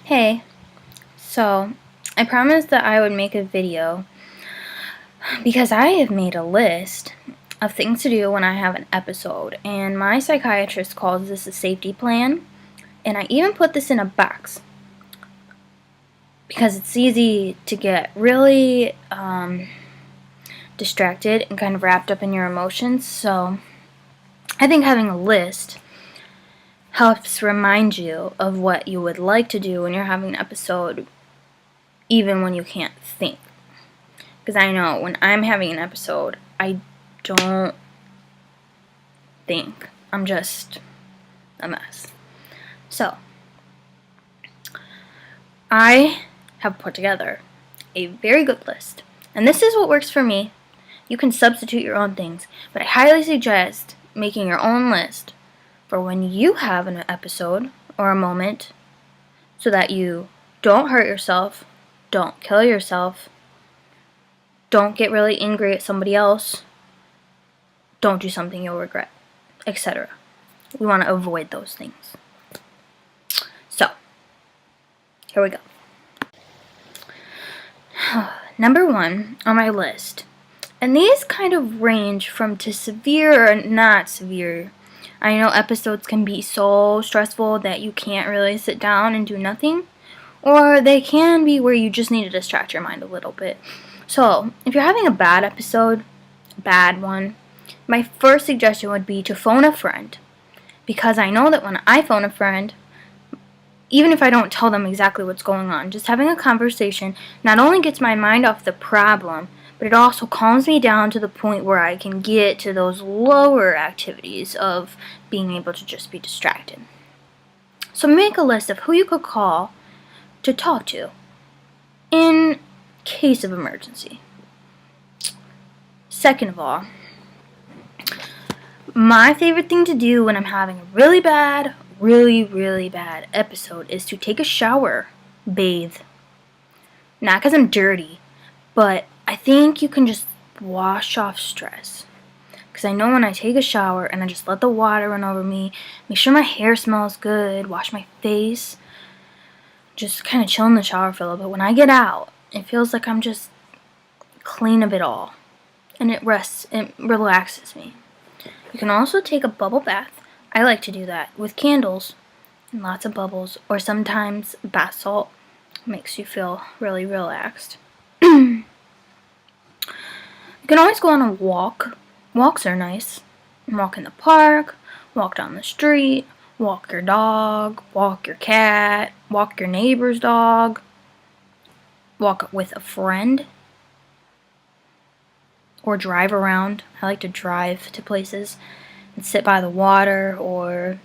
Hey, so I promised that I would make a video because I have made a list of things to do when I have an episode, and my psychiatrist calls this a safety plan, and I even put this in a box because it's easy to get really distracted and kind of wrapped up in your emotions. So I think having a list helps remind you of what you would like to do when you're having an episode, even when you can't think. Because I know when I'm having an episode, I don't think. I'm just a mess. So, I have put together a very good list. And this is what works for me. You can substitute your own things, but I highly suggest making your own list for when you have an episode or a moment so that you don't hurt yourself, don't kill yourself, don't get really angry at somebody else, don't do something you'll regret, etc. We want to avoid those things. So, here we go. Number 1 on my list, and these kind of range from to severe or not severe. I know episodes can be so stressful that you can't really sit down and do nothing, or they can be where you just need to distract your mind a little bit. So, if you're having a bad episode, bad one, my first suggestion would be to phone a friend. Because I know that when I phone a friend, even if I don't tell them exactly what's going on, just having a conversation not only gets my mind off the problem, but it also calms me down to the point where I can get to those lower activities of being able to just be distracted. So make a list of who you could call to talk to in case of emergency. Second of all, my favorite thing to do when I'm having a really bad episode is to take a shower, bathe. Not because I'm dirty, but I think you can just wash off stress. Because I know when I take a shower and I just let the water run over me, make sure my hair smells good, wash my face, just kind of chill in the shower for a little bit. When I get out, it feels like I'm just clean of it all. And it relaxes me. You can also take a bubble bath. I like to do that with candles and lots of bubbles, or sometimes bath salt makes you feel really relaxed. You can always go on a walk. Walks are nice. Walk in the park, walk down the street, walk your dog, walk your cat, walk your neighbor's dog, walk with a friend, or drive around. I like to drive to places and sit by the water or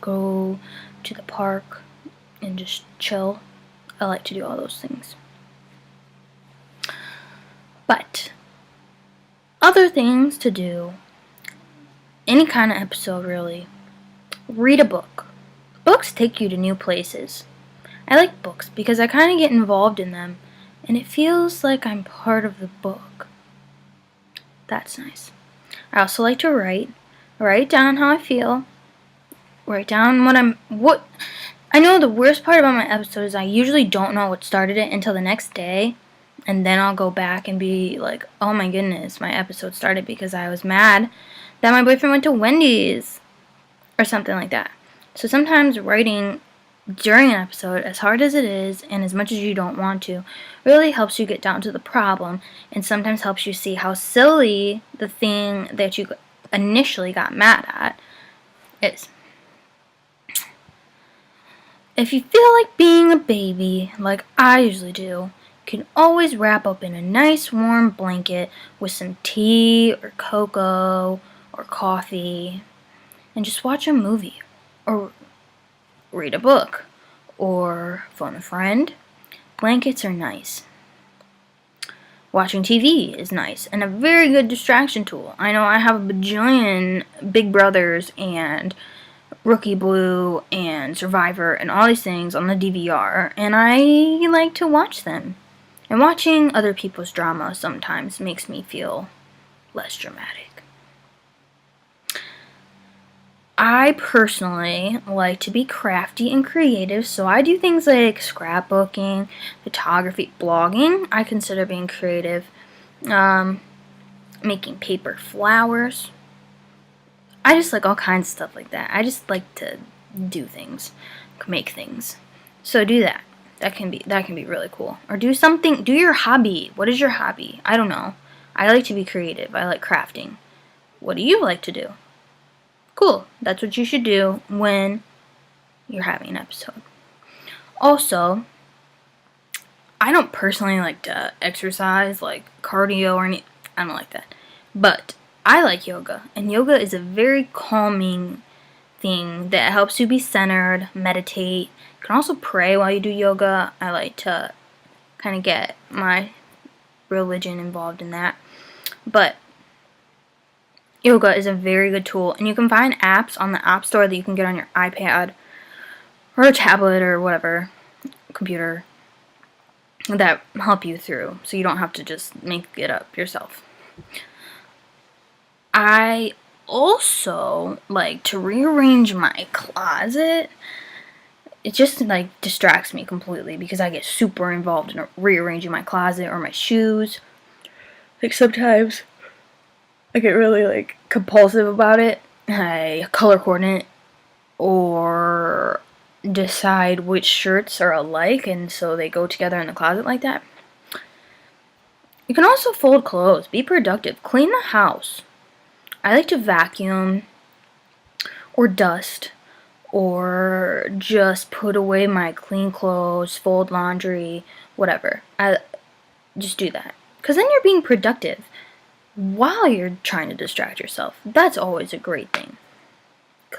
go to the park and just chill. I like to do all those things. But other things to do, any kind of episode really, read a book. Books take you to new places. I like books because I kind of get involved in them and it feels like I'm part of the book. That's nice. I also like to write down how I feel, write down what I know. The worst part about my episode is I usually don't know what started it until the next day, and then I'll go back and be like, oh my goodness, my episode started because I was mad that my boyfriend went to Wendy's or something like that. So sometimes writing during an episode, as hard as it is and as much as you don't want to, really helps you get down to the problem, and sometimes helps you see how silly the thing that you initially got mad at is. If you feel like being a baby, like I usually do, you can always wrap up in a nice warm blanket with some tea or cocoa or coffee and just watch a movie or read a book or phone a friend. Blankets are nice. Watching TV is nice and a very good distraction tool. I know I have a bajillion Big Brothers and Rookie Blue and Survivor and all these things on the DVR, and I like to watch them. And watching other people's drama sometimes makes me feel less dramatic. I personally like to be crafty and creative, so I do things like scrapbooking, photography, blogging. I consider being creative. Um, Making paper flowers. I just like all kinds of stuff like that. I just like to do things, make things. So do that. That can be really cool. Or do something. Do your hobby. What is your hobby? I don't know. I like to be creative. I like crafting. What do you like to do? Cool. That's what you should do when you're having an episode. Also, I don't personally like to exercise, like cardio or any. I don't like that. But I like yoga, and yoga is a very calming thing that helps you be centered, meditate. You can also pray while you do yoga. I like to kind of get my religion involved in that. But yoga is a very good tool, and you can find apps on the App Store that you can get on your iPad or a tablet or whatever, computer, that help you through, so you don't have to just make it up yourself. I also like to rearrange my closet. It just like distracts me completely because I get super involved in rearranging my closet or my shoes. Like sometimes I get really like compulsive about it. I color coordinate or decide which shirts are alike and so they go together in the closet like that. You can also fold clothes. Be productive. Clean the house. I like to vacuum or dust or just put away my clean clothes, fold laundry, whatever. I just do that. Because then you're being productive while you're trying to distract yourself. That's always a great thing.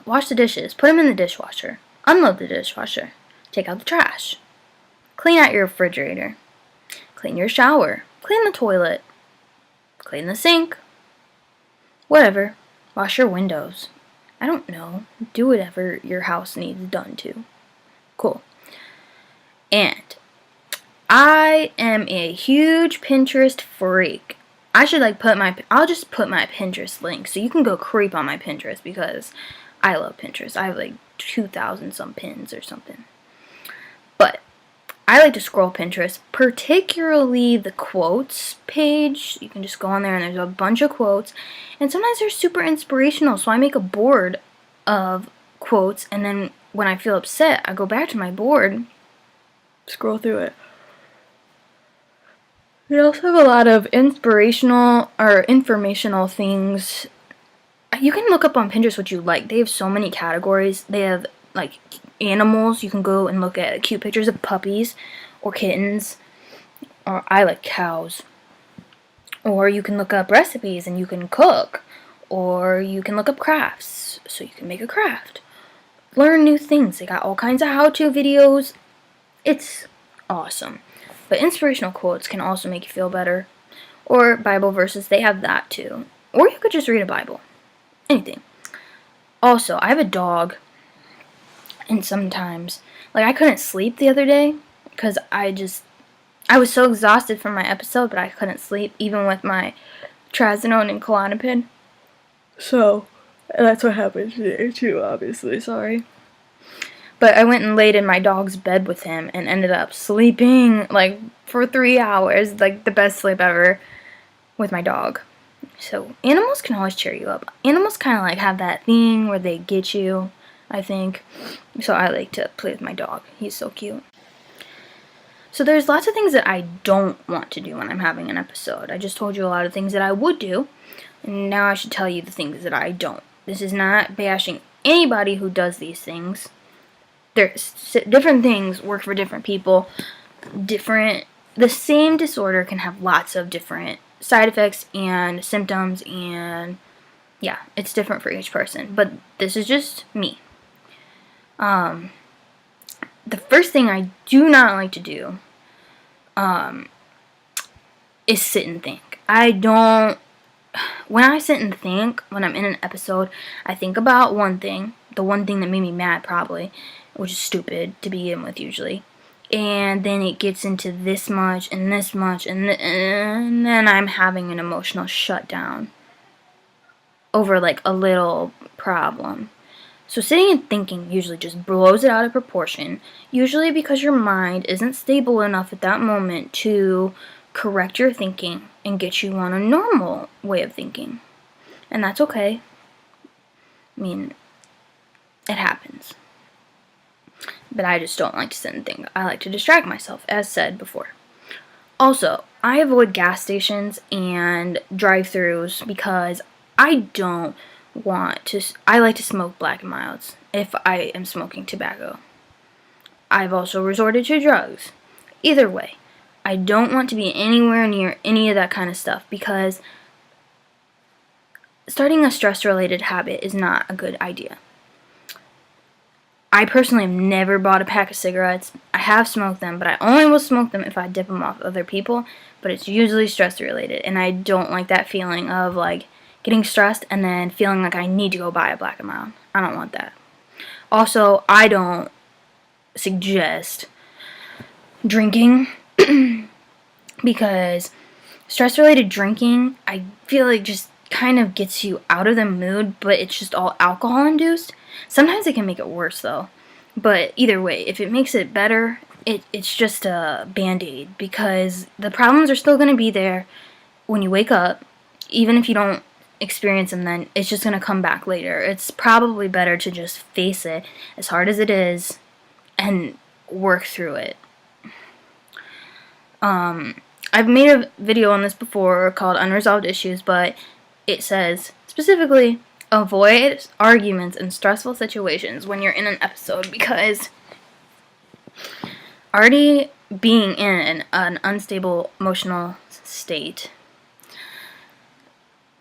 Wash the dishes. Put them in the dishwasher. Unload the dishwasher. Take out the trash. Clean out your refrigerator. Clean your shower. Clean the toilet. Clean the sink. Whatever. Wash your windows. I don't know. Do whatever your house needs done to. Cool. And I am a huge Pinterest freak. I'll just put my Pinterest link so you can go creep on my Pinterest because I love Pinterest. I have like 2,000 some pins or something. But I like to scroll Pinterest, particularly the quotes page. You can just go on there and there's a bunch of quotes. And sometimes they're super inspirational, so I make a board of quotes, and then when I feel upset, I go back to my board, scroll through it. They also have a lot of inspirational or informational things. You can look up on Pinterest what you like. They have so many categories. They have like animals. You can go and look at cute pictures of puppies or kittens. Or I like cows. Or you can look up recipes and you can cook. Or you can look up crafts so you can make a craft. Learn new things. They got all kinds of how-to videos. It's awesome. But inspirational quotes can also make you feel better. Or Bible verses, they have that too. Or you could just read a Bible. Anything. Also, I have a dog. And sometimes, like I couldn't sleep the other day because I was so exhausted from my episode, but I couldn't sleep even with my trazodone and Klonopin. So, that's what happened today too, obviously, sorry. But I went and laid in my dog's bed with him and ended up sleeping like for 3 hours, like the best sleep ever with my dog. So animals can always cheer you up. Animals kind of like have that thing where they get you, I think. So I like to play with my dog. He's so cute. So there's lots of things that I don't want to do when I'm having an episode. I just told you a lot of things that I would do. And now I should tell you the things that I don't. This is not bashing anybody who does these things. Different things work for different people. The same disorder can have lots of different side effects and symptoms, and yeah, it's different for each person. But this is just me. The first thing I do not like to do is sit and think. When I sit and think, when I'm in an episode, I think about one thing, the one thing that made me mad probably, which is stupid to begin with usually, and then it gets into this much, and this much, and then I'm having an emotional shutdown over like a little problem. So sitting and thinking usually just blows it out of proportion, usually because your mind isn't stable enough at that moment to correct your thinking and get you on a normal way of thinking. And that's okay. I mean, it happens. But I just don't like to sit and think. I like to distract myself, as said before. Also, I avoid gas stations and drive-thrus because I don't I like to smoke Black and Milds if I am smoking tobacco. I've also resorted to drugs. Either way, I don't want to be anywhere near any of that kind of stuff because starting a stress-related habit is not a good idea. I personally have never bought a pack of cigarettes. I have smoked them, but I only will smoke them if I dip them off other people, but it's usually stress-related, and I don't like that feeling of, like, getting stressed and then feeling like I need to go buy a Black and Mild. I don't want that. Also, I don't suggest drinking because stress-related drinking, I feel like just kind of gets you out of the mood, but it's just all alcohol-induced. Sometimes it can make it worse, though. But either way, if it makes it better, it's just a band-aid because the problems are still going to be there when you wake up. Even if you don't experience them then, it's just going to come back later. It's probably better to just face it as hard as it is and work through it. I've made a video on this before called Unresolved Issues, but it says specifically avoid arguments in stressful situations when you're in an episode because already being in an unstable emotional state,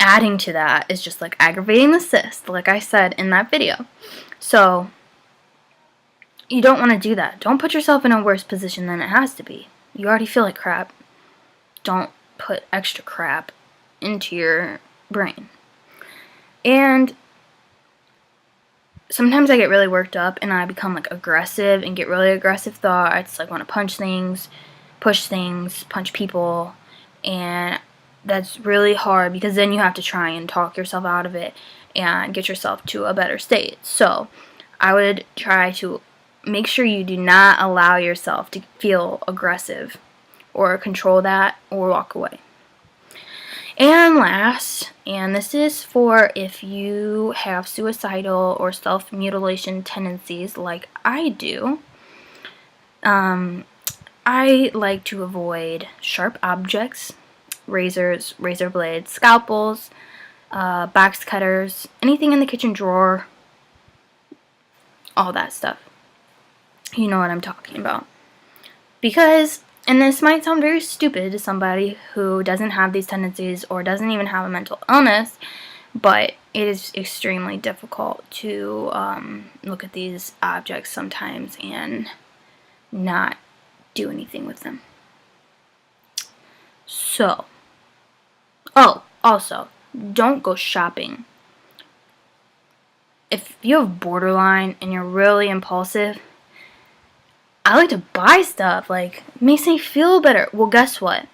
adding to that is just like aggravating the cyst, like I said in that video. So you don't want to do that. Don't put yourself in a worse position than it has to be. You already feel like crap. Don't put extra crap into your brain. And sometimes I get really worked up and I become like aggressive and get really aggressive thoughts, like want to punch things, push things, punch people, and that's really hard because then you have to try and talk yourself out of it and get yourself to a better state. So I would try to make sure you do not allow yourself to feel aggressive or control that or walk away. And last, and this is for if you have suicidal or self-mutilation tendencies like I do, I like to avoid sharp objects, razors, razor blades, scalpels, box cutters, anything in the kitchen drawer, all that stuff. You know what I'm talking about. Because, and this might sound very stupid to somebody who doesn't have these tendencies or doesn't even have a mental illness, but it is extremely difficult to look at these objects sometimes and not do anything with them. So, also, don't go shopping. If you have borderline and you're really impulsive, I like to buy stuff, like, it makes me feel better. Well, guess what?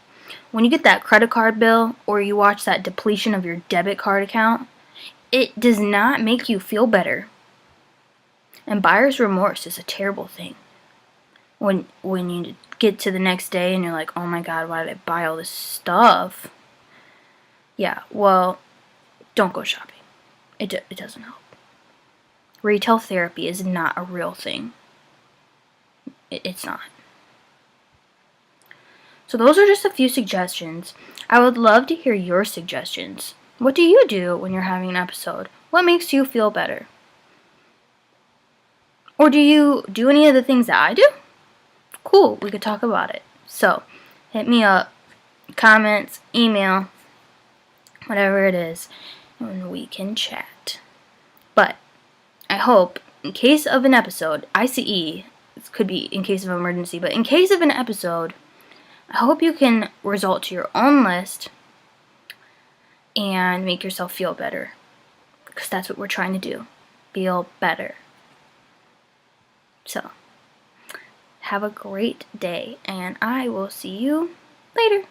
When you get that credit card bill or you watch that depletion of your debit card account, it does not make you feel better. And buyer's remorse is a terrible thing. When you get to the next day and you're like, oh my god, why did I buy all this stuff? Yeah, well, don't go shopping. It doesn't help. Retail therapy is not a real thing. It's not. So those are just a few suggestions. I would love to hear your suggestions. What do you do when you're having an episode? What makes you feel better? Or do you do any of the things that I do? Cool, we could talk about it. So, hit me up, comments, email, whatever it is, and we can chat. But I hope, in case of an episode, ICE, this could be in case of emergency, but in case of an episode, I hope you can resort to your own list and make yourself feel better. Because that's what we're trying to do. Feel better. So, have a great day, and I will see you later.